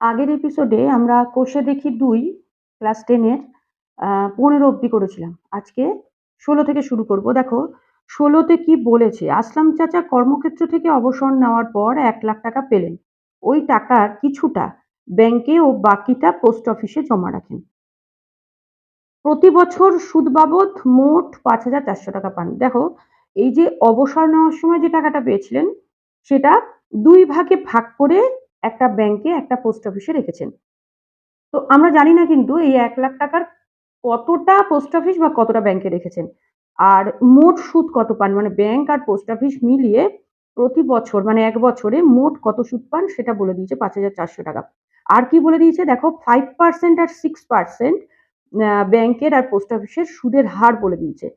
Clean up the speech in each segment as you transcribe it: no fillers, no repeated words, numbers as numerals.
আগের এপিসোডে আমরা কোষে দেখি ২ ক্লাস 10 এর ১৫ অব্দি করেছিলাম। আজকে ১৬ থেকে শুরু করব। দেখো ১৬ তে কি বলেছে? আসলাম চাচা কর্মক্ষেত্র থেকে অবসর নেওয়ার পর ৳১,০০,০০০ পেলেন। ওই টাকার কিছুটা ব্যাংকে ও বাকিটা পোস্ট অফিসে জমা রাখেন। প্রতি বছর সুদ বাবদ মোট ৳৫,৪০০ পান। দেখো এই যে অবসর নেওয়ার সময় যে টাকাটা পেয়েছিলেন, সেটা ২ ভাগে ভাগ করে একটা ব্যাংকে, একটা পোস্ট অফিসে রেখেছেন। তো আমরা জানি না কিন্তু এই ৳১,০০,০০০ কতটা পোস্ট অফিস বা কতটা ব্যাংকে রেখেছেন। আর মোট সুদ কত পান মানে ব্যাংক আর পোস্ট অফিস মিলিয়ে প্রতি বছর মানে ১ বছরে মোট কত সুদ পান সেটা বলে দিয়েছে ৳৫,৪০০। আর কি বলে দিয়েছে দেখো 5% আর 6% ব্যাংকের আর পোস্ট অফিসের সুদের হার বলে দিয়েছে।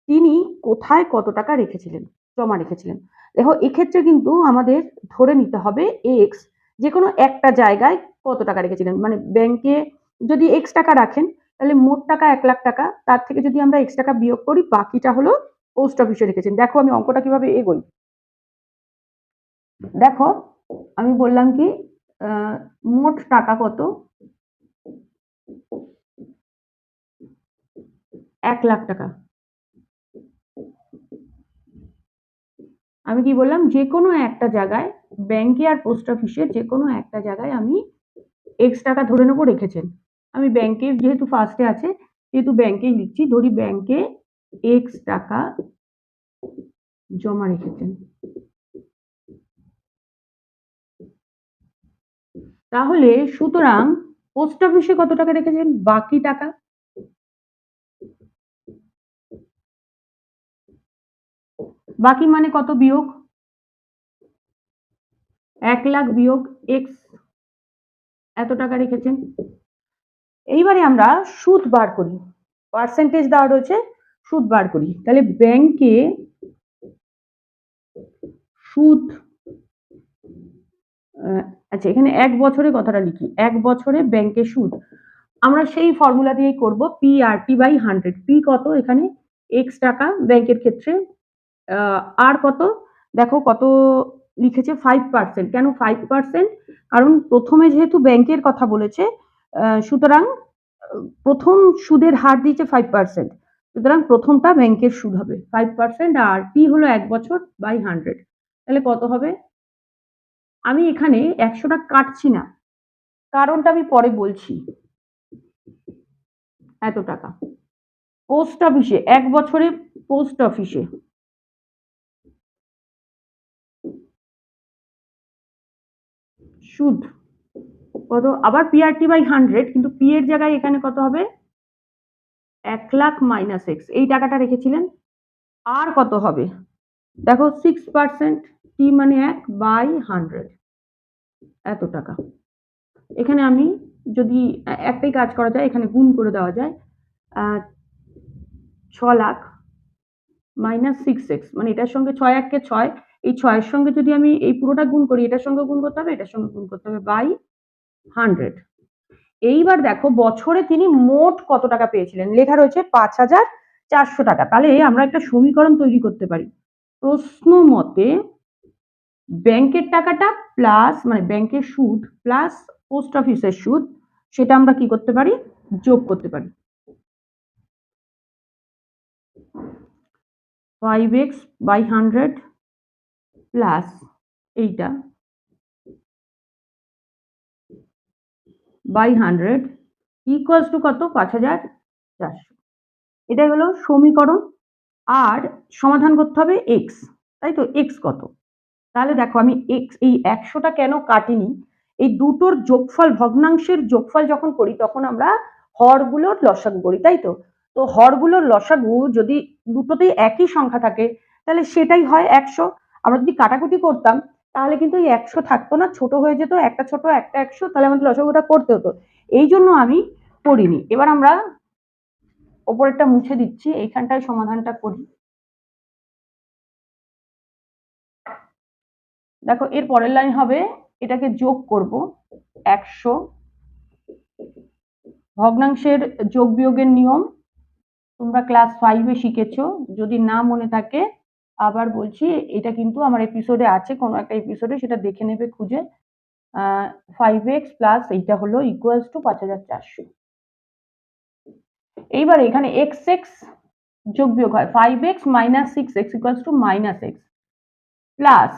তিনি কোথায় কত টাকা রেখেছিলেন, জমা রেখেছিলেন। দেখো এক্ষেত্রে কিন্তু আমাদের ধরে নিতে হবে X যেকোনো একটা জায়গায় কত টাকা রেখেছিলেন। মানে ব্যাংকে যদি X টাকা রাখেন তাহলে মোট টাকা ৳১,০০,০০০ তার থেকে যদি আমরা X টাকা বিয়োগ করি বাকিটা হলো পোস্ট অফিসে রেখেছেন। দেখো আমি অঙ্কটা কিভাবে এগোই। দেখো আমি বললাম কি আ মোট টাকা কত? ৳১,০০,০০০। আমি কি বললাম যেকোনো একটা জায়গায় ব্যাংকে আর পোস্ট অফিসে যেকোনো একটা জায়গায় আমি X টাকা ধরে নেব রেখেছেন। আমি ব্যাংকে যেহেতু ফার্স্ট এ আছে, সেহেতু ব্যাংকেই লিখছি। ধরি ব্যাংকে X টাকা জমা রেখেছেন। তাহলে সুতরাং পোস্ট অফিসে কত টাকা রেখেছেন? বাকি টাকা। বাকি মানে কত বিয়োগ? ১,০০,০০০ বিয়োগ X এত টাকা রেখেছেন। এইবারে আমরা সুদ বার করি। পার্সেন্টেজ দেওয়া রয়েছে, সুদ বার করি। তাহলে ব্যাংকে সুদ আ আচ্ছা এখানে ১ বছরের কথাটা লিখি। ১ বছরে ব্যাংকের সুদ। আমরা সেই ফর্মুলা দিয়েই করব PRT/100 P কত এখানে X টাকা ব্যাংকের ক্ষেত্রে আ আর কত? দেখো কত লিখেছে 5% কেন 5%? কারণ ১ম এ যেহেতু ব্যাংকের কথা বলেছে সুতরাং ১ম সুদের হার দিয়েছে 5%। সুতরাং ১ম টা ব্যাংকের সুদ হবে 5% আর T হলো ১ বছর বাই 100 তাহলে কত হবে? আমি এখানে ১০০ টা কাটছি না। কারণটা আমি পরে বলছি। এত টাকা। পোস্ট অফিসে ১ বছরে পোস্ট অফিসে সুদ কত? আবার PRT/100 কিন্তু P এর জায়গায় এখানে কত হবে? ১,০০,০০০ মাইনাস X এই টাকাটা রেখেছিলেন। আর কত হবে? দেখো 6% T মানে ১ বাই 100 এত টাকা। এখানে আমি যদি একটাই কাজ করা যায় এখানে গুণ করে দেওয়া যায়। আ ৬,০০,০০০ মাইনাস 6x মানে এটার সঙ্গে ৬ ১ কে ৬ এই ৬ এর সঙ্গে যদি আমি এই পুরোটা গুণ করি এটার সঙ্গে গুণ করতে হবে, এটার সঙ্গে গুণ করতে হবে বাই 100 এইবার দেখো বছরে তিনি মোট কত টাকা পেয়েছিলেন? লেখা রয়েছে ৳৫,৪০০ তাহলে আমরা একটা সমীকরণ তৈরি করতে পারি। প্রশ্ন মতে ব্যাংকের টাকাটা প্লাস মানে ব্যাংকের সুদ প্লাস পোস্ট অফিসের সুদ সেটা আমরা কি করতে পারি? যোগ করতে পারি। 5x/100 প্লাস এইটা বাই 100 ইকুয়ালস টু কত? ৫,৪০০ এটাই হলো সমীকরণ। আর সমাধান করতে হবে x তাই তো? x কত? তাহলে দেখো আমি x এই ১০০ টা কেন কাটিনি? এই দুটোর যোগফল ভগ্নাংশের যোগফল যখন করি তখন আমরা হরগুলোর লসাগু করি তাই তো? তো হরগুলোর লসাগু যদি দুটোতেই একই সংখ্যা থাকে তাহলে সেটাই হয় ১০০ আমরা যদি কাটাকুটি করতাম তাহলে কিন্তু এই ১০০ থাকতো না, ছোট হয়ে যেত, একটা ছোট একটা ১০০ তাহলে আমাদের লসাগুটা করতে হতো। এইজন্য আমি করিনি। এবার আমরা ওপরেরটা মুছে দিচ্ছি, এইখানটায় সমাধানটা করি। দেখো এর পরের লাইন হবে এটাকে যোগ করব ১০০ ভগ্নাংশের যোগ বিয়োগের নিয়ম তোমরা ক্লাস 5 এ শিখেছো, যদি না মনে থাকে আবার বলছি এটা কিন্তু আমার এপিসোডে আছে, কোনো একটা এপিসোডে সেটা দেখে নেবে খুঁজে। 5x প্লাস এইটা হলো ইকুয়ালস টু 5400। এইবার এখানে এক্স এক্স যোগ বিয়োগ হয়, 5x minus 6x equals to minus x plus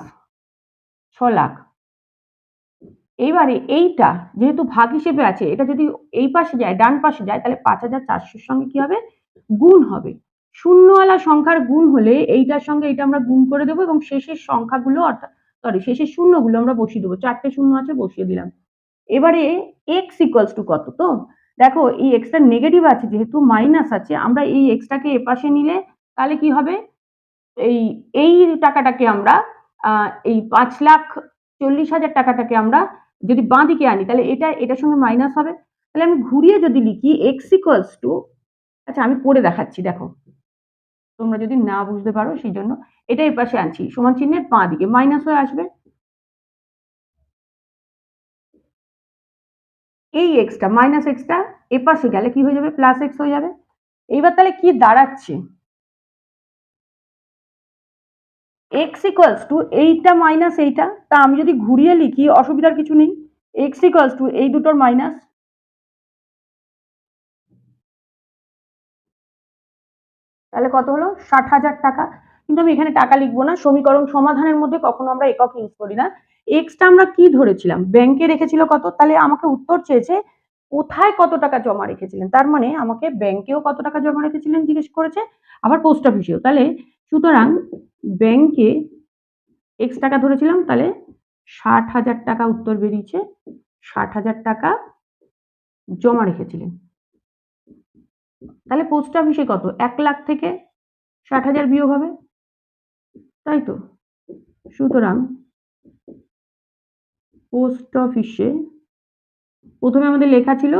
6,00,000। এইবারে এইটা যেহেতু ভাগ হিসেবে আছে, এটা যদি এই পাশে যায়, ডান পাশে যায়, তাহলে 5400 সঙ্গে কি হবে, গুণ হবে। শূন্যওয়ালা সংখ্যার গুণ হলে এইটার সঙ্গে এটা আমরা গুণ করে দেবো এবং শেষের সংখ্যাগুলো অর্থাৎ শেষের শূন্যগুলো আমরা বসিয়ে দেবো। 4টে শূন্য আছে, বসিয়ে দিলাম। এবারে এক্স ইকুয়ালস টু কত, তো দেখো এই এক্সটা নেগেটিভ আছে, যেহেতু মাইনাস আছে, আমরা এই এক্সটাকে এপাশে নিলে তাহলে কি হবে, এই এই টাকাটাকে আমরা এই 5,40,000 টাকাটাকে আমরা যদি বাঁ দিকে আনি, তাহলে এটা এটার সঙ্গে মাইনাস হবে। তাহলে আমি ঘুরিয়ে যদি লিখি এক্স ইকুয়ালস টু, আচ্ছা আমি পড়ে দেখাচ্ছি, দেখো তোমরা যদি না বুঝতে পারো সেই জন্য এটা এই পাশে আনছি, সমান চিহ্নের বাঁ দিকে মাইনাস হয়ে আসবে। এই এক্সটা মাইনাস এক্সটা এপাশে গেলে কি হয়ে যাবে, প্লাস এক্স হয়ে যাবে। এইবার তাহলে কি দাঁড়াচ্ছে, এক্স ইকুয়ালস টু এইটা মাইনাস এইটা, তা আমি যদি ঘুরিয়ে লিখি অসুবিধার কিছু নেই, এক্স ইকুয়ালস টু এই দুটোর মাইনাস, তাহলে কত হলো, 60,000 টাকা। কিন্তু আমি এখানে টাকা লিখবো না, সমীকরণ সমাধানের মধ্যে কখনো আমরা একক ইউজ করি না। এক্সটা আমরা কি ধরেছিলাম, ব্যাংকে রেখেছিল কত, তাহলে আমাকে উত্তর চেয়েছে কোথায় কত টাকা জমা রেখেছিলেন, তার মানে আমাকে ব্যাংকেও কত টাকা জমা রেখেছিলেন জিজ্ঞেস করেছে, আবার পোস্ট অফিসেও। তাহলে সুতরাং ব্যাংকে এক্স টাকা ধরেছিলাম, তাহলে 60,000 টাকা উত্তর বেরিয়েছে, 60,000 টাকা জমা রেখেছিলেন। তাহলে পোস্ট অফিসে কত, 1,00,000 থেকে 60,000 বিয়োগ হবে, তাই তো। সুতরাং পোস্ট অফিসে প্রথমে আমাদের লেখা ছিল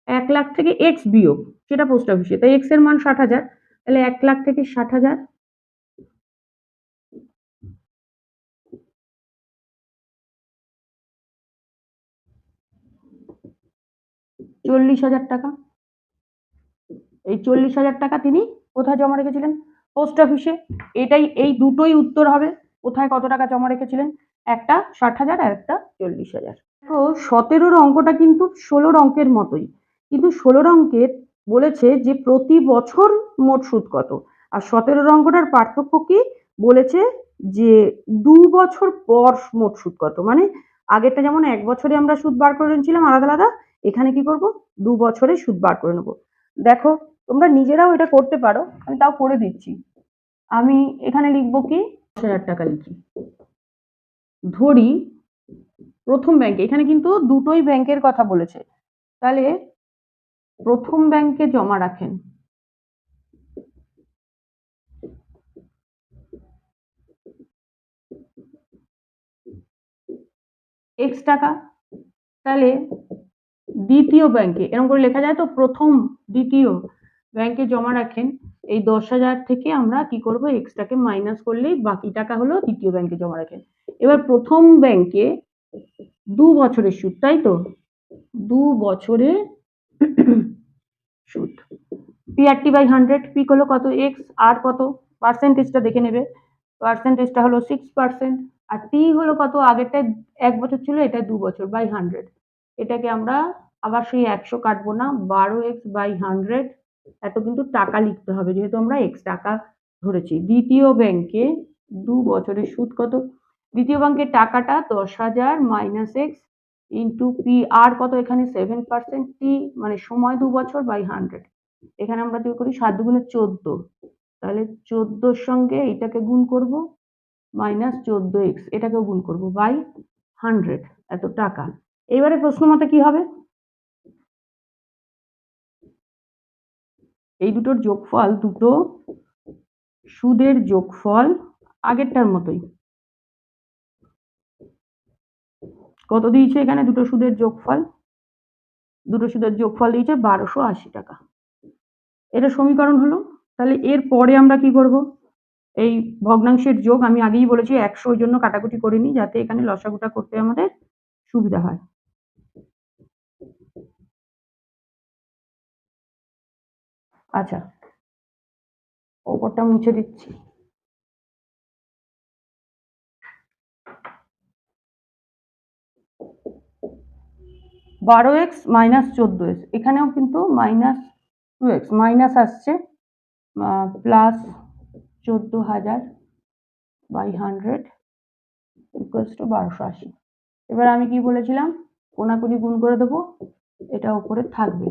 1,00,000 থেকে এক্স বিয়োগ, সেটা পোস্ট অফিসে, তাই এক্স এর মান 60,000, তাহলে 1,00,000 থেকে 60,000 40,000 টাকা। এই 40,000 টাকা তিনি কোথায় জমা রেখেছিলেন, পোস্ট অফিসে। এটাই, এই দুটোই উত্তর হবে, কোথায় কত টাকা জমা রেখেছিলেন, একটা 60,000 আর একটা 40,000। দেখো 17-র অঙ্কটা কিন্তু 16-র অঙ্কের মতোই, কিন্তু 16-র অঙ্কের বলেছে যে প্রতি বছর মোট সুদ কত, আর 17-র অঙ্কটার পার্থক্য কি বলেছে, যে 2 বছর পর মোট সুদ কত। মানে আগেরটা যেমন 1 বছরে আমরা সুদ বার করে নিয়েছিলাম আলাদা আলাদা, এখানে কি করব, 2 বছরে সুদ বার করে নেব। দেখো তোমরা নিজেরাও এটা করতে পারো, আমি তাও করে দিচ্ছি। আমি এখানে লিখবো কি, 10,000 টাকা লিখি। ধরি প্রথম ব্যাংকে, এখানে কিন্তু দুটোই ব্যাংকের কথা বলেছে, তাহলে প্রথম ব্যাংকে জমা রাখেন এক্স টাকা, তাহলে দ্বিতীয় ব্যাংকে এরকম করে লেখা যায় তো, প্রথম দ্বিতীয় ব্যাংকে জমা রাখেন এই 10,000 থেকে আমরা কি করব, এক্সটাকে মাইনাস করলেই বাকি টাকা হলো দ্বিতীয় ব্যাংকে জমা রাখেন। এবার প্রথম ব্যাংকে 2 বছরের সুদ, তাই তো, 2 বছরে সুদ, পি/টি বাই 100, পি হলো কত, এক্স, আর কত পার্সেন্টেজটা দেখে নেবে, পার্সেন্টেজটা হলো 6%, আর টি হলো কত, আগেরটায় 1 বছর ছিল, এটা 2 বছর বাই 100। এটাকে আমরা আবার সেই 100 কাটবো না, 12x বাই 100, এত কিন্তু টাকা লিখতে হবে যেহেতু আমরা এক্স টাকা ধরেছি। দ্বিতীয় ব্যাংকে 2 বছরের সুদ কত, দ্বিতীয় ব্যাংকের টাকাটা 10,000 মাইনাস এক্স ইন্টু পি, আর কত এখানে 7%, টি মানে সময় 2 বছর বাই 100। এখানে আমরা কি করি, 7 দুগুণে 14, তাহলে 14-র সঙ্গে এটাকে গুণ করব, মাইনাস 14x, এটাকেও গুণ করব বাই 100, এত টাকা। এবারে প্রশ্ন মতে কি হবে, এই দুটোর যোগফল, দুটো সুদের যোগফল আগেরটার মতোই, কত দিয়েছে এখানে, দুটো সুদের যোগফল, দুটো সুদের যোগফল দিয়েছে 1280 টাকা। এটা সমীকরণ হলো। তাহলে এর পরে আমরা কি করব, এই ভগ্নাংশের যোগ, আমি আগেই বলেছি 100, ওই জন্য কাটাকুটি করিনি, যাতে এখানে লসাগুটা করতে আমাদের সুবিধা হয়। আচ্ছা, ওপরটা মুছে দিচ্ছি। 12x মাইনাস 14x, এখানেও কিন্তু মাইনাস 2x মাইনাস আসছে, প্লাস 14,000 বাই 100 ইকুয়ালস টু 1280। এবার আমি কি বলেছিলাম, কোনাকুনি গুণ করে দেবো, এটা উপরে থাকবে।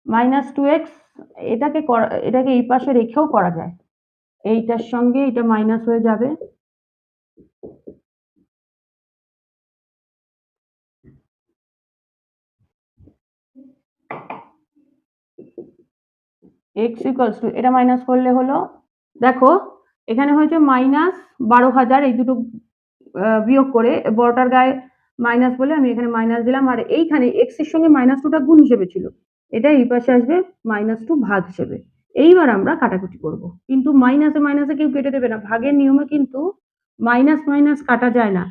মাইনাস 2x এটাকে এই পাশে রেখেও করা যায়, এইটার সঙ্গে এটা মাইনাস হয়ে যাবে, x ইকুয়ালস টু এটা মাইনাস করলে হলো, দেখো এখানে হয়েছে মাইনাস 12,000, এই দুটো বিয়োগ করে বড়টার গায়ে মাইনাস বলে আমি এখানে মাইনাস দিলাম, আর এইখানে এক্স এর সঙ্গে মাইনাস টুটা গুণ হিসেবে ছিল, এটা এই পাশে আসবে মাইনাস 2 ভাগ হিসেবে। এইবার আমরা কাটাকুটি করব, কিন্তু মাইনাসে মাইনাসে কেউ কেটে দেবে না, ভাগের নিয়মে কিন্তু মাইনাস মাইনাস কাটা যায় না,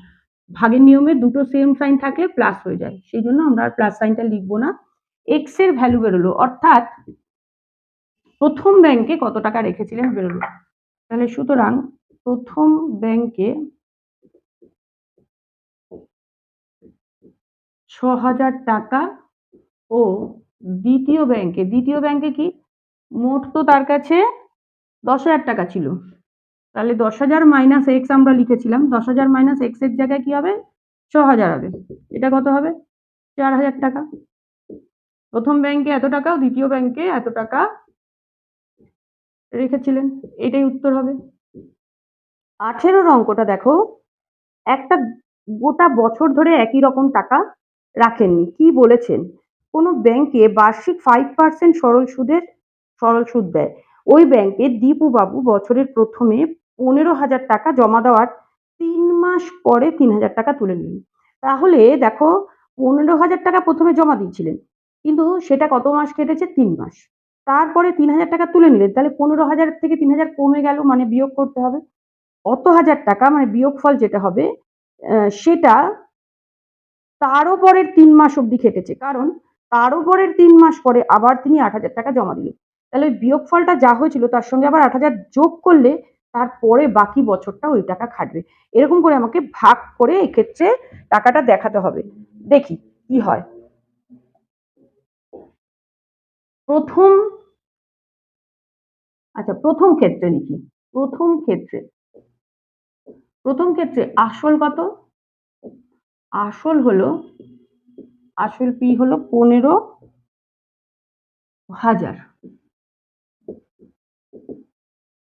ভাগের নিয়মে দুটো সেম সাইন থাকলে প্লাস হয়ে যায়, সেই জন্য আমরা আর প্লাস সাইনটা লিখবো না। এক্স এর ভ্যালু বেরোলো, অর্থাৎ প্রথম ব্যাংকে কত টাকা রেখেছিলেন বেরোলো। তাহলে সুতরাং প্রথম ব্যাংকে 6,000 টাকা ও দ্বিতীয় ব্যাংকে কি মোট তো তার কাছে 10,000 টাকা ছিল, তাহলে 10,000 মাইনাস এক্স আমরা লিখেছিলাম, 10,000 মাইনাস এক্স এর জায়গায় কি হবে 6,000 হবে, এটা কত হবে 4,000 টাকা। প্রথম ব্যাংকে এত টাকা ও দ্বিতীয় ব্যাংকে এত টাকা রেখেছিলেন, এটাই উত্তর হবে। 18 অঙ্কটা দেখো, একটা গোটা বছর ধরে একই রকম টাকা রাখেননি, কি বলেছেন, কোনো ব্যাংকে বার্ষিক 5% সরল সুদ দেয়, ওই ব্যাংকে দীপু বাবু বছরের প্রথমে 15,000 টাকা জমা দেওয়ার 3 মাস পরে 3,000 টাকা তুলে নিলেন। তাহলে দেখো 15,000 টাকা প্রথমে জমা দিয়েছিলেন, কিন্তু সেটা কত মাস কেটেছে 3 মাস, তারপরে 3,000 টাকা তুলে নিলেন, তাহলে 15,000 থেকে 3,000 কমে গেল, মানে বিয়োগ করতে হবে, অত হাজার টাকা মানে বিয়োগফল যেটা হবে সেটা তারও পরের 3 মাস অবধি খেটেছে, কারণ তারও পরের 3 মাস পরে আবার তিনি 8,000 টাকা জমা দিলেন, তাহলে ওই বিয়োগফলটা যা হয়েছিল তার সঙ্গে আবার 8,000 যোগ করলে তারপরে বাকি বছরটা ওই টাকা খাটবে, এরকম করে আমাকে ভাগ করে এক্ষেত্রে টাকাটা দেখাতে হবে। দেখি কি হয়। প্রথম ক্ষেত্রে লিখি, প্রথম ক্ষেত্রে আসল কত, আসল পি হলো 15,000।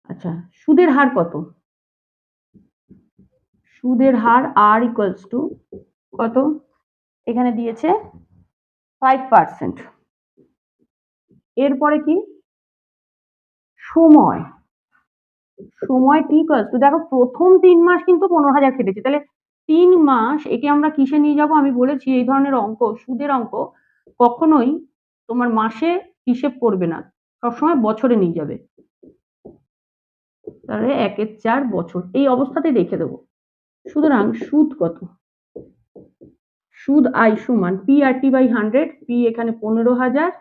আচ্ছা, সুদের হার কত, সুদের হার আর ইকুয়ালস টু কত, এখানে দিয়েছে 5%। এরপরে কি সময়, টি ইকুয়ালস টু, দেখো প্রথম 3 মাস কিন্তু 15,000 কেটেছে, তাহলে 3 মাস একে আমরা কিসে নিয়ে যাব, আমি বলেছি এই ধরনের অঙ্ক, সুদের অঙ্ক কখনোই তোমার মাসে হিসেব করবে না, সবসময় বছরে নিয়ে যাবে, তাহলে 1/4 বছর এই অবস্থাতেই রেখে দেবো। সুতরাং সুদ কত, সুদ আই সমান P R T by 100, P এখানে 15,000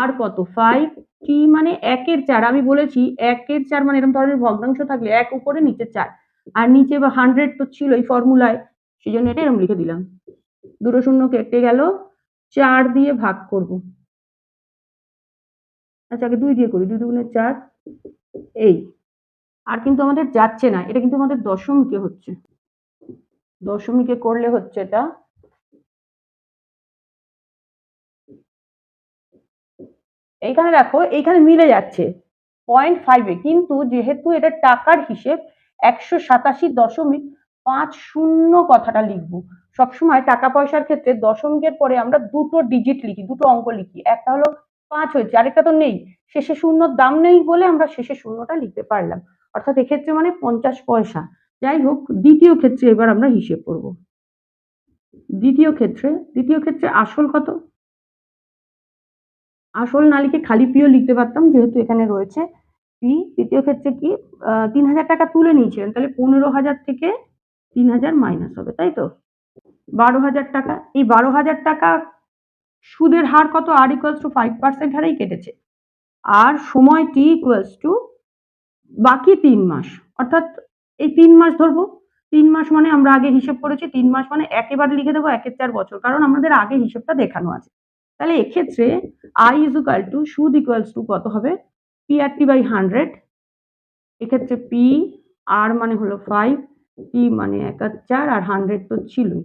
আর কত 5, টি মানে 1/4, আমি বলেছি 1/4 মানে এরকম ধরনের ভগ্নাংশ থাকলে 1 উপরে নিচে 4, আর নিচে বা 100 তো ছিল এই ফর্মুলায়, সেই জন্য এটা এরকম লিখে দিলাম, দুটো শূন্য কেটে গেল, 4 দিয়ে ভাগ করব, আচ্ছা আগে 2 দিয়ে করি, 2 দুগুণে 4, এই আর কিন্তু আমাদের যাচ্ছে না, এটা কিন্তু আমাদের দশমিকে হচ্ছে, দশমিকে করলে হচ্ছে এটা, এইখানে দেখো এইখানে মিলে যাচ্ছে 0.5 কিন্তু যেহেতু এটা টাকার হিসেব 187.50 কথাটা লিখবো, সবসময় টাকা পয়সার ক্ষেত্রে দশমিকের পরে আমরা দুটো ডিজিট লিখি, দুটো অঙ্ক লিখি, একটা হলো 5 হয়েছে, আরেকটা তো নেই, শেষে শূন্যর দাম নেই বলে আমরা শেষে শূন্যটা লিখতে পারলাম, অর্থাৎ এক্ষেত্রে মানে 50 পয়সা। যাই হোক, দ্বিতীয় ক্ষেত্রে এবার আমরা হিসেব করব। দ্বিতীয় ক্ষেত্রে আসল কত, আসল না লিখে খালি পিও লিখতে পারতাম, যেহেতু এখানে রয়েছে পি। তৃতীয় ক্ষেত্রে কি 3,000 টাকা তুলে নিয়েছিলেন, তাহলে 15,000 থেকে 3,000 মাইনাস হবে, তাই তো 12,000 টাকা, এই 12,000 টাকা সুদের হার কত, আর ইকুয়ালস টু 5% হারেই কেটেছে, আর সময় টি ইকুয়ালস টু বাকি 3 মাস, অর্থাৎ এই 3 মাস ধরবো। 3 মাস মানে আমরা আগে হিসেব করেছি 3 মাস মানে একেবারে লিখে দেবো 1 এর 4 বছর, কারণ আমাদের আগে হিসেবটা দেখানো আছে। তাহলে এক্ষেত্রে I ইকুয়াল টু সুদ ইকুয়ালস টু কত হবে, PRT বাই 100। এক্ষেত্রে পি আর মানে হলো 5, টি মানে 1 আর 4 আর 100 তো ছিলই।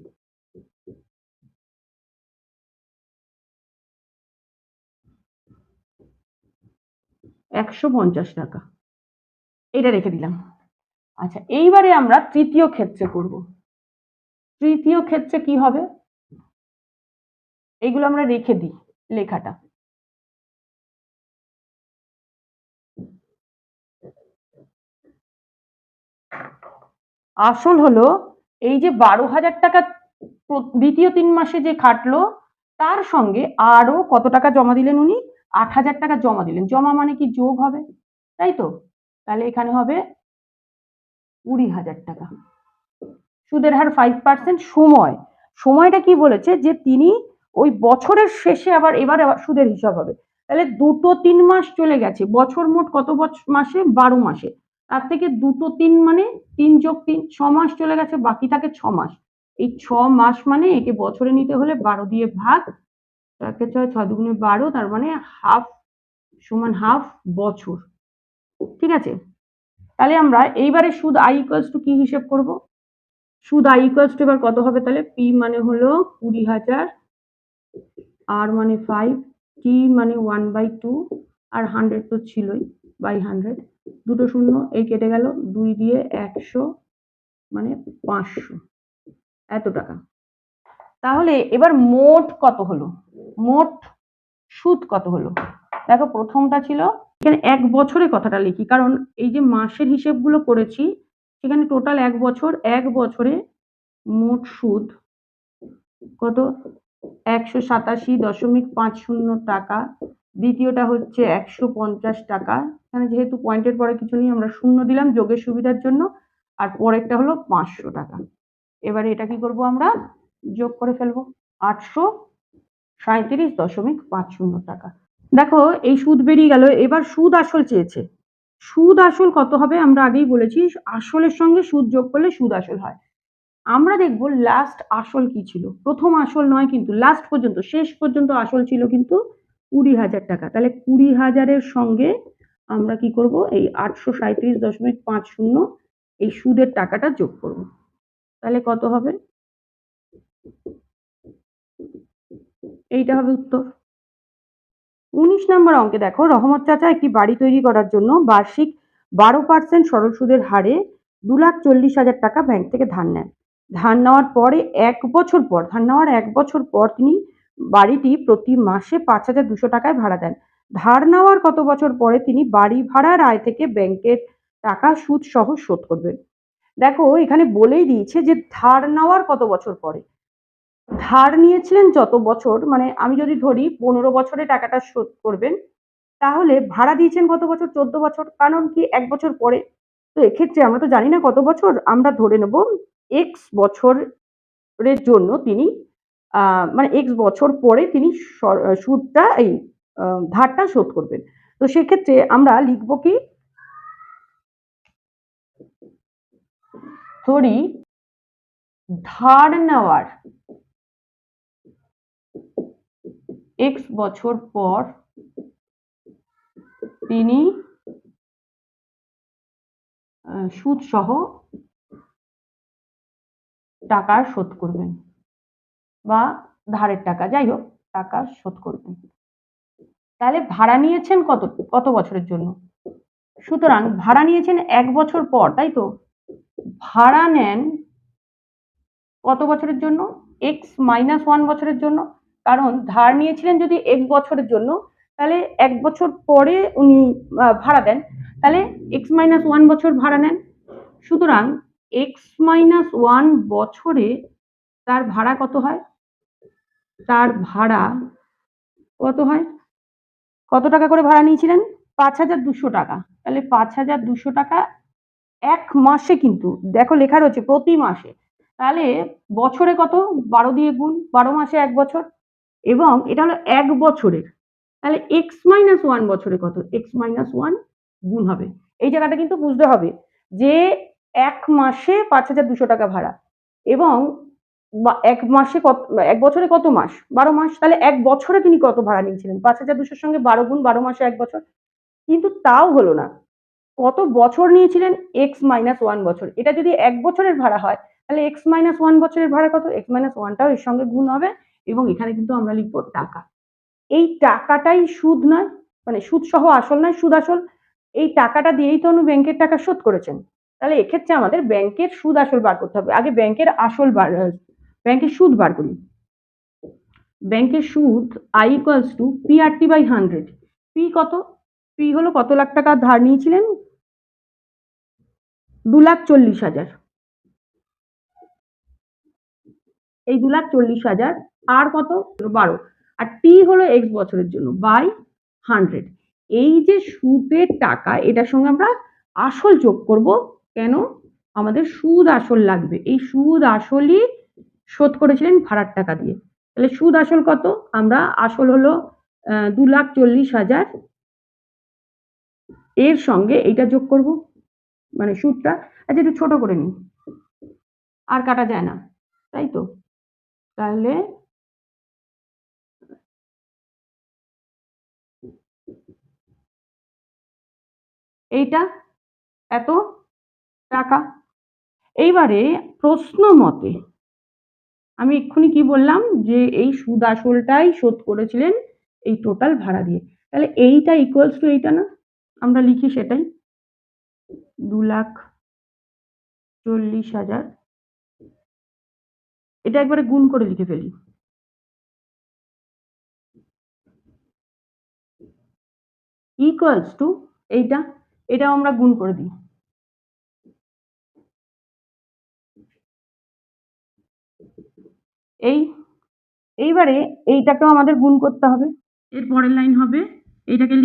টাকা এটা রেখে দিলাম। আচ্ছা, এইবারে আমরা তৃতীয় ক্ষেত্রে করব। তৃতীয় ক্ষেত্রে কি হবে, এইগুলো আমরা রেখে দিই লেখাটা। আসল হলো এই যে 12,000 টাকা দ্বিতীয় 3 মাসে যে খাটলো, তার সঙ্গে আরো কত টাকা জমা দিলেন উনি, 8,000 টাকা জমা দিলেন। জমা মানে কি যোগ হবে, তাই তো? তাহলে এখানে হবে 20,000 টাকা। সুদের হার 5%। সময়টা কি বলেছে যে তিনি ওই বছরের শেষে এবার সুদের হিসাব হবে। তাহলে 2-3 মাস চলে গেছে, বছর মোট কত মাসে, 12 মাসে। তার থেকে 2-3 মানে 3 যোগ 3, 6 মাস চলে গেছে, বাকি থাকে 6 মাস। এই 6 মাস মানে একে বছরে নিতে হলে 12 দিয়ে ভাগ, 6 2 12, তার মানে হাফ সমান হাফ বছর। ঠিক আছে, তাহলে আমরা এইবারে সুদ I ইকুয়ালস টু কি হিসেব করব, সুদ I ইকুয়ালস টু এবার কত হবে, তাহলে P মানে হলো 20,000, R মানে 5, T মানে 1/2 আর 100 তো ছিলই বাই 100, দুটো শূন্য এই কেটে গেল, 2 দিয়ে 100 মানে 500, এত টাকা। তাহলে এবার মোট কত হলো, মোট সুদ কত হলো? দেখো প্রথমটা ছিল, এখানে 1 বছরে কথাটা লিখি, কারণ এই যে মাসের হিসেবগুলো করেছি সেখানে টোটাল 1 বছর, 1 বছরে মোট সুদ কত, 187.50 টাকা। দ্বিতীয়টা হচ্ছে 150 টাকা। এখানে যেহেতু পয়েন্টের পরে কিছু নেই আমরা শূন্য দিলাম যোগের সুবিধার জন্য। আর পরেরটা হলো 500 টাকা। এবারে এটা কি করব, আমরা যোগ করে ফেলবো, 837.50 টাকা। দেখো এই সুদ বেরিয়ে গেল। এবার সুদ আসল চেয়েছে। সুদ আসল কত হবে, আমরা আগেই বলেছি আসলের সঙ্গে সুদ যোগ করলে সুদ আসল হয়। আমরা দেখব লাস্ট আসল কি ছিল, প্রথম আসল নয় কিন্তু লাস্ট পর্যন্ত, শেষ পর্যন্ত আসল ছিল কিন্তু 20,000 টাকা। তাহলে 20,000-এর সঙ্গে আমরা কি করব, এই 837.50 এই সুদের টাকাটা যোগ করব। তাহলে কত হবে, এইটা হবে উত্তর। 19 নম্বর অঙ্কে দেখো, রহমত চাচা একটি বাড়ি তৈরি করার জন্য বার্ষিক 12% সরল সুদের হারে 2,40,000 টাকা ব্যাংক থেকে ধার নেন। ধার নেওয়ার পরে 1 বছর পর, ধার নেওয়ার 1 বছর পর তিনি বাড়িটি প্রতি মাসে 5,200 টাকায় ভাড়া দেন। ধার নেওয়ার কত বছর পরে তিনি বাড়ি ভাড়ার আয় থেকে ব্যাংকের টাকা সুদ সহ শোধ করবেন। দেখো এখানে বলেই দিয়েছে যে ধার নেওয়ার কত বছর পরে, ধার নিয়েছিলেন যত বছর, মানে আমি যদি ধরি 15 বছরে টাকাটা শোধ করবেন, তাহলে ভাড়া দিয়েছেন কত বছর, 14 বছর, কারণ কি 1 বছর পরে। তো এক্ষেত্রে আমরা তো জানি না কত বছর, আমরা ধরে নেব এক্স বছরের জন্য তিনি মানে এক্স বছর পরে তিনি সুদটা এই ধারটা শোধ করবেন। তো সেক্ষেত্রে আমরা লিখব কি, ধরি ধার নেওয়ার এক্স বছর পর তিনি সুদ সহ টাকা শোধ করবেন, বা ধারের টাকা, যাই হোক টাকা শোধ করবেন। তাহলে ভাড়া নিয়েছেন কত কত বছরের জন্য, সুতরাং ভাড়া নিয়েছেন 1 বছর পর, তাই তো? ভাড়া নেন কত বছরের জন্য, x-1 বছরের জন্য। কারণ ধার নিয়েছিলেন যদি 1 বছরের জন্য, তাহলে 1 বছর পরে উনি ভাড়া দেন, তাহলে x-1 বছর ভাড়া নেন। সুতরাং x-1 বছরে তার ভাড়া কত হয়, তার ভাড়া কত হয়, কত টাকা করে ভাড়া নিয়েছিলেন, 5,200 টাকা। তাহলে 5,200 টাকা 1 মাসে, কিন্তু দেখো লেখা রয়েছে প্রতি মাসে, তাহলে বছরে কত, 12 দিয়ে গুণ, 12 মাসে 1 বছর, এবং এটা হলো 1 বছরের। তাহলে x-1 বছরে কত, x-1 গুণ হবে। এই জায়গাটা কিন্তু বুঝতে হবে যে এক মাসে ৫,২০০ টাকা ভাড়া এবং এক মাসে এক বছরে কত মাস? ১২ মাস। তাহলে এক বছরে তিনি কত ভাড়া নিয়েছিলেন? ৫,২০০ র সঙ্গে ১২ গুণ ১২ মাসে ১ বছর। কিন্তু তাও হলো না। কত বছর নিয়েছিলেন? x - 1 বছর। এটা যদি ১ বছরের ভাড়া হয় তাহলে x - 1 বছরের ভাড়া কত? x - 1 টাও এর সঙ্গে গুণ হবে এবং এখানে কিন্তু আমরা লিখব টাকা। এই টাকাটাই সুদ নয়, মানে সুদ সহ আসল নয়, সুদ আসল। এই টাকাটা দিয়েই তো উনি ব্যাংকের টাকা শোধ করেছেন। তাহলে এক্ষেত্রে আমাদের ব্যাংকের সুদ আসল বার করতে হবে। আগে ব্যাংকের আসল ব্যাংকের সুদ বার করি। ব্যাংকের সুদ I equals to PRT/100। P কত? P হলো কত লাখ টাকা ধার নিয়েছিলেন? 2,40,000। এই 2,40,000 আর কত? 12। আর T হলো x বছরের জন্য বাই 100। এই যে সুদের টাকা এটার সঙ্গে আমরা আসল যোগ করব। কেন? আমাদের সুদ আসল লাগবে। এই সুদ আসলই শোধ করেছিলেন ভাড়ার টাকা দিয়ে। তাহলে সুদ আসল কত? আমরা আসল হলো 2,40,000 এর সঙ্গে এইটা যোগ করব, মানে সুদটা। আচ্ছা একটু ছোট করে নিই, আর কাটা যায় না, তাই তো? তাহলে এইটা এত টাকা। এইবারে প্রশ্ন মতে আমি এক্ষুনি কি বললাম যে এই সুদ আসলটাই শোধ করেছিলেন এই টোটাল ভাড়া দিয়ে। তাহলে এইটা ইকুয়ালস টু এইটা না? আমরা লিখি সেটাই, 2,40,000। এটা একবারে গুণ করে লিখে ফেলি, ইকুয়ালস টু এইটা, এটাও আমরা গুণ করে দিই। এইবারে এইটাকেও আমাদের গুণ করতে হবে। এর পরের লাইন হবে, এটাকে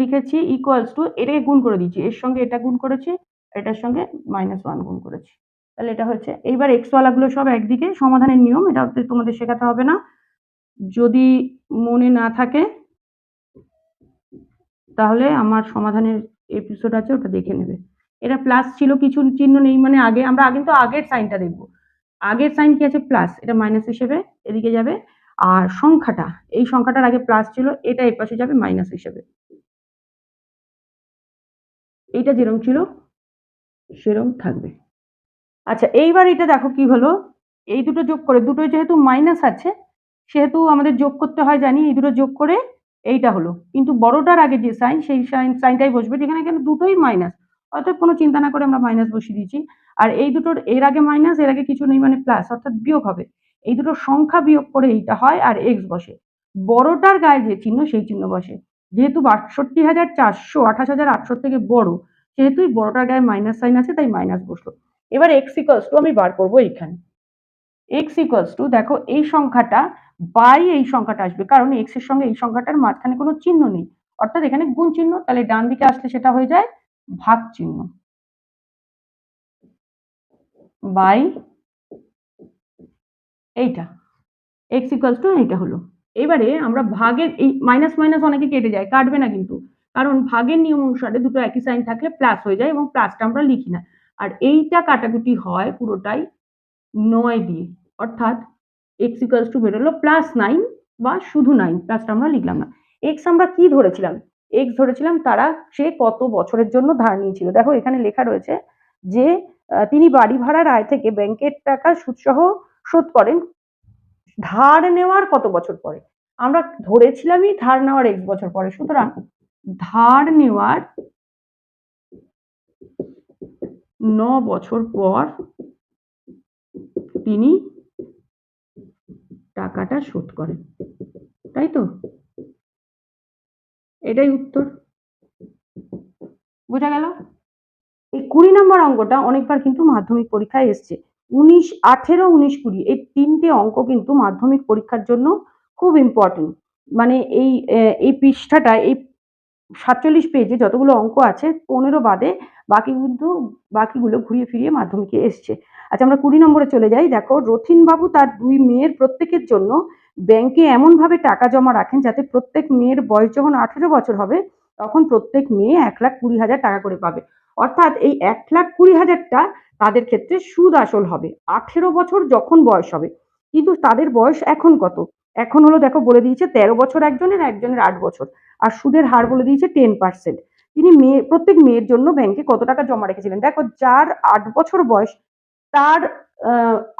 লিখেছি ইকুয়ালস টু, এটাকে গুণ করে দিয়েছি, এর সঙ্গে এটা গুণ করেছি, এটার সঙ্গে -1 গুণ করেছি। তাহলে এটা হচ্ছে। এইবার এক্স ওয়ালাগুলো সব একদিকে, সমাধানের নিয়ম এটা তোমাদের শেখাতে হবে না। যদি মনে না থাকে তাহলে আমার সমাধানের এপিসোড আছে, ওটা দেখে নেবে। এটা প্লাস ছিল, কিছু চিহ্ন নেই, মানে আমরা কিন্তু আগের সাইনটা দেখব। আগের সাইন কি আছে? প্লাস। এটা মাইনাস হিসেবে এদিকে যাবে। আর সংখ্যাটা, এই সংখ্যাটার আগে প্লাস ছিল, এটা এই পাশে যাবে মাইনাস হিসেবে। এইটা যেরকম ছিল সেরকম থাকবে। আচ্ছা এইবার এটা দেখো কি হলো, এই দুটো যোগ করে, দুটোই যেহেতু মাইনাস আছে সেহেতু আমাদের যোগ করতে হয় জানি, এই দুটো যোগ করে এইটা হলো। কিন্তু বড়টার আগে যে সাইন, সেই সাইনটাই বসবে, যেখানে এখানে দুটোই মাইনাস, অর্থাৎ কোনো চিন্তা না করে আমরা মাইনাস বসিয়ে দিয়েছি। আর এই দুটোর এর আগে মাইনাস, এর আগে কিছু নেই, মানে প্লাস, অর্থাৎ বিয়োগ হবে। এই দুটো সংখ্যা বিয়োগ করে এইটা হয় আর এক্স বসে। বড়টার গায়ে যে চিহ্ন সেই চিহ্ন বসে। যেহেতু ৬২,৪০০ ২৮,৮০০ থেকে বড়, সেহেতু বড়টার গায়ে মাইনাস সাইন আছে, তাই মাইনাস বসলো। এবার x ইকুয়ালস টু আমি বার করবো এইখানে। x ইকুয়ালস টু, দেখো এই সংখ্যাটা বাই এই সংখ্যাটা আসবে, কারণ x এর সঙ্গে এই সংখ্যাটার মাঝখানে কোনো চিহ্ন নেই, অর্থাৎ এখানে গুণ চিহ্ন। তাহলে ডান দিকে আসলে সেটা হয়ে যায় ভাগ চিহ্ন, বাই এইটা। x ইকুয়ালস টু এইটা হলো। এবারে আমরা ভাগের, এই মাইনাস মাইনাস অনেকে কেটে যায়, কাটবে না কিন্তু, কারণ ভাগের নিয়ম অনুসারে দুটো একই সাইন থাকলে প্লাস হয়ে যায় এবং প্লাসটা আমরা লিখি না। আর এইটা কাটাকুটি হয় পুরোটাই 9 দিয়ে, অর্থাৎ x ইকুয়ালস টু বেরোলো +9 বা শুধু 9, প্লাসটা আমরা লিখলাম না। x আমরা কি ধরেছিলাম? x ধরেছিলাম তারা সে কত বছরের জন্য ধার নিয়েছিল। দেখো এখানে লেখা রয়েছে যে তিনি বাড়ি ভাড়ার আয় থেকে ব্যাংকের টাকা সুদসহ শোধ করেন ধার নেওয়ার কত বছর পরে। আমরা ধরেছিলামই ধার নেওয়ার x বছর পরে, সুতরাং ধার নেওয়ার 9 বছর পর তিনি টাকাটা শোধ করেন, তাই তো? এটাই উত্তর। বোঝা গেল? এই 20 নম্বর অঙ্কটা অনেকবার কিন্তু মাধ্যমিক পরীক্ষায় এসছে। 19, 18, 19, 20 এই তিনটে অঙ্ক কিন্তু মাধ্যমিক পরীক্ষার জন্য খুব ইম্পর্টেন্ট। মানে এই পৃষ্ঠাটা, এই 47 পেজে যতগুলো অঙ্ক আছে 15 বাদে বাকিগুলো ঘুরিয়ে ফিরিয়ে মাধ্যমিকে এসছে। আচ্ছা আমরা 20 নম্বরে চলে যাই। দেখো রথীন বাবু তার 2 মেয়ের প্রত্যেকের জন্য ব্যাংকে এমনভাবে টাকা জমা রাখেন যাতে প্রত্যেক মেয়ের বয়স যখন 18 বছর হবে তখন প্রত্যেক মেয়ে 1,20,000 টাকা করে পাবে। অর্থাৎ এই 1,20,000টা তাদের ক্ষেত্রে সুদ আসল হবে 18 বছর যখন বয়স হবে। কিন্তু তাদের বয়স এখন কত? এখন হলো দেখো বলে দিয়েছে 13 বছর একজনের, একজনের 8 বছর। আর সুদের হার বলে দিয়েছে 10%। তিনি প্রত্যেক মেয়ের জন্য ব্যাংকে কত টাকা জমা রেখেছিলেন? দেখো যার 8 বছর বয়স তার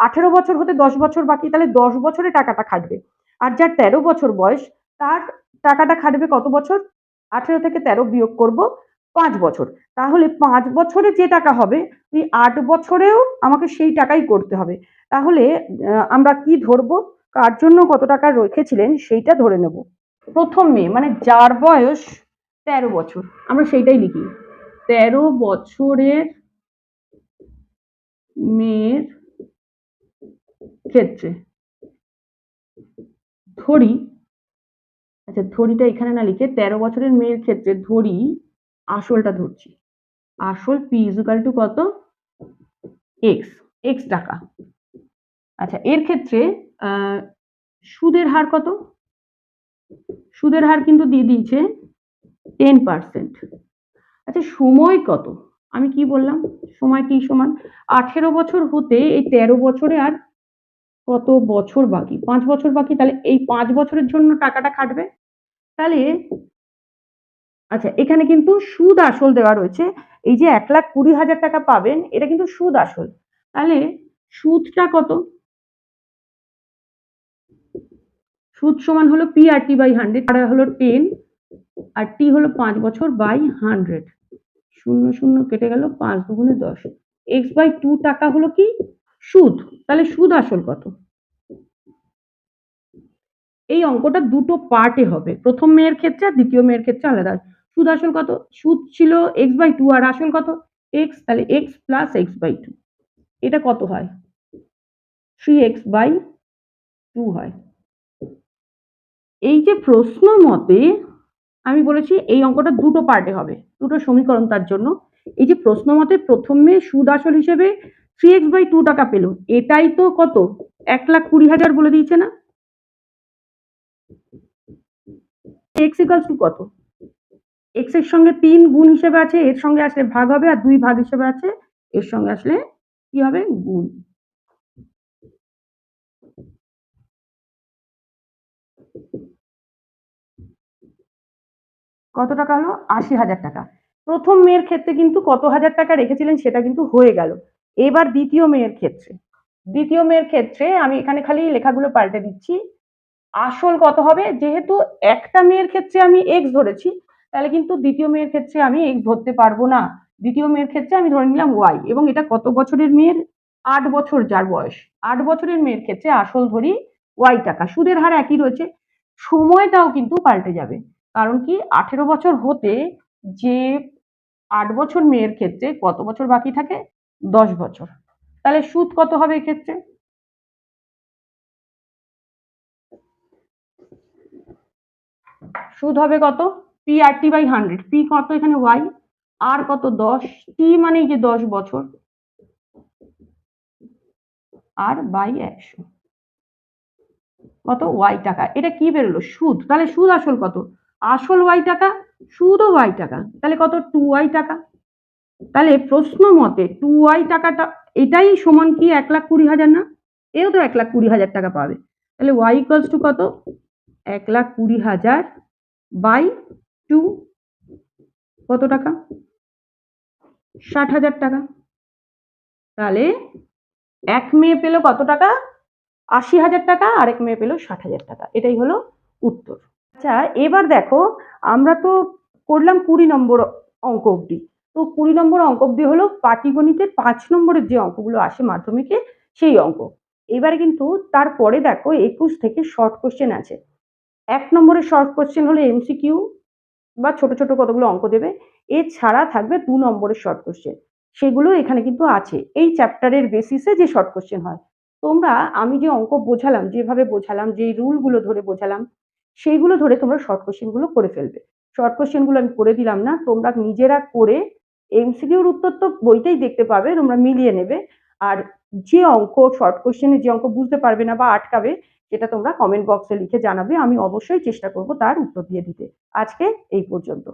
18 বছর হতে 10 বছর বাকি, তাহলে 10 বছরে টাকাটা খাটবে। আর যার 13 বছর বয়স তার টাকাটা খাটবে কত বছর? 18 থেকে 13 বিয়োগ করব 5 বছর। তাহলে 5 বছরে যে টাকা হবে ওই 8 বছরেও আমাকে সেই টাকাই করতে হবে। তাহলে আমরা কি ধরবো? কার জন্য কত টাকা রেখেছিলেন সেইটা ধরে নেব। প্রথম মেয়ে মানে যার বয়স 13 বছর, আমরা সেইটাই লিখি। 13 বছরের মেয়ের ক্ষেত্রে ধরি, আচ্ছা ধরিটা এখানে না লিখে 13 বছরের মেয়ের ক্ষেত্রে ধরি, আসলটা ধরছি। আসল পি ইজুকাল টু কত? এক্স, এক্স টাকা। আচ্ছা এর ক্ষেত্রে সুদের হার কত? সুদের হার কিন্তু দিয়ে দিয়েছে 10%। আচ্ছা সময় কত? আমি কি বললাম? সময় কি সমান 18 বছর হতে এই 13 বছরে আর কত বছর বাকি? 5 বছর বাকি। তাহলে এই 5 বছরের জন্য টাকাটা খাটবে। তাহলে আচ্ছা এখানে কিন্তু সুদ আসল দেওয়া রয়েছে। এই যে 1,20,000 টাকা পাবেন এটা কিন্তু সুদ আসল। তাহলে সুদটা কত? সুদ সমান হলো পি আর টি বাই 100, আর হলো 10 আর টি হলো 5 বছর বাই 100। শূন্য শূন্য কেটে গেল, 5 দুগুণে 10। এক্স বাই 2 টাকা হলো কি? সুদ। তাহলে সুদ আসল কত? এই অঙ্কটা দুটো পার্টে হবে, প্রথম মেয়ের ক্ষেত্রে আর দ্বিতীয় মেয়ের ক্ষেত্রে আলাদা। সুদ আসল কত? সুদ ছিল এক্স বাই 2 আর আসল কত? এক্স। তাহলে এক্স প্লাস এক্স বাই 2, এটা কত হয়? 3x বাই 2 হয়। এই যে প্রশ্ন মতে আমি বলেছি এই অঙ্কটা দুটো পার্টে হবে, দুটো সমীকরণ। তার জন্য এই যে প্রশ্ন মতে প্রথমে সুদ আসল হিসেবে 3x বাই 2 টাকা পেল, এটাই তো কত? 1,20,000 বলে দিয়েছে না? x ইকুয়ালস টু কত? x এর সঙ্গে 3 গুণ হিসেবে আছে, এর সঙ্গে আসলে ভাগ হবে, আর 2 ভাগ হিসেবে আছে, এর সঙ্গে আসলে কি হবে? গুণ। কত টাকা হলো? 80,000 টাকা। প্রথম মেয়ের ক্ষেত্রে কিন্তু কত হাজার টাকা রেখেছিলেন সেটা কিন্তু হয়ে গেল। এবার দ্বিতীয় মেয়ের ক্ষেত্রে, দ্বিতীয় মেয়ের ক্ষেত্রে আমি এখানে খালি লেখাগুলো পাল্টে দিচ্ছি। আসল কত হবে? যেহেতু একটা মেয়ের ক্ষেত্রে আমি এক্স ধরেছি, তাহলে কিন্তু দ্বিতীয় মেয়ের ক্ষেত্রে আমি এক্স ধরতে পারবো না। দ্বিতীয় মেয়ের ক্ষেত্রে আমি ধরে নিলাম ওয়াই, এবং এটা কত বছরের মেয়ের? 8 বছর যার বয়স। 8 বছরের মেয়ের ক্ষেত্রে আসল ধরি ওয়াই টাকা। সুদের হার একই রয়েছে, সময়টাও কিন্তু পাল্টে যাবে। কারণ কি 18 বছর হতে যে 8 বছর মেয়ের ক্ষেত্রে কত বছর বাকি থাকে? 10 বছর। তাহলে সুদ কত হবে এক্ষেত্রে? সুদ হবে কত? P R T by 100। P কত এখানে? ওয়াই। আর কত? 10। টি মানে যে 10 বছর, আর বাই 100 কত? ওয়াই টাকা। এটা কি বেরোলো? সুদ। তাহলে সুদ আসল কত? আসল ওয়াই টাকা, সুদও ওয়াই টাকা। তাহলে কত? 2y টাকা। তাহলে প্রশ্ন মতে 2y টাকাটা এটাই সমান কি 1,20,000 না? এও তো 1,20,000 টাকা পাবে। তাহলে y ইকুয়ালস টু কত? 1,20,000 বাই 2 কত টাকা? 60,000 টাকা। তাহলে এক মেয়ে পেল কত টাকা? 80,000 টাকা, আরেক মেয়ে পেল 60,000 টাকা। এটাই হলো উত্তর। আচ্ছা এবার দেখো, আমরা তো করলাম 20 নম্বর অঙ্ক অবধি। তো 20 নম্বর অঙ্ক অবধি হলো পাটিগণিতের 5 নম্বরের যে অঙ্কগুলো আসে মাধ্যমিকে সেই অঙ্ক। এবারে কিন্তু তারপরে দেখো 21 থেকে শর্ট কোশ্চেন আছে। 1 নম্বরের শর্ট কোশ্চেন হলো এমসিকিউ বা ছোট ছোট কতগুলো অঙ্ক দেবে। এছাড়া থাকবে 2 নম্বরের শর্ট কোশ্চেন, সেগুলো এখানে কিন্তু আছে এই চ্যাপ্টারের বেসিসে যে শর্ট কোশ্চেন হয়। তোমরা আমি যে অঙ্ক বোঝালাম, যেভাবে বোঝালাম, যে রুলগুলো ধরে বোঝালাম, সেইগুলো ধরে তোমরা শর্ট কোশ্চেনগুলো করে ফেলবে। শর্ট কোশ্চেনগুলো আমি করে দিলাম না, তোমরা নিজেরা করে এমসিকিউর উত্তর তো বইতেই দেখতে পাবে, তোমরা মিলিয়ে নেবে। আর যে অঙ্ক শর্ট কোশ্চেনে যে অঙ্ক বুঝতে পারবে না বা আটকাবে, সেটা তোমরা কমেন্ট বক্সে লিখে জানাবে, আমি অবশ্যই চেষ্টা করব তার উত্তর দিয়ে দিতে। আজকে এই পর্যন্ত।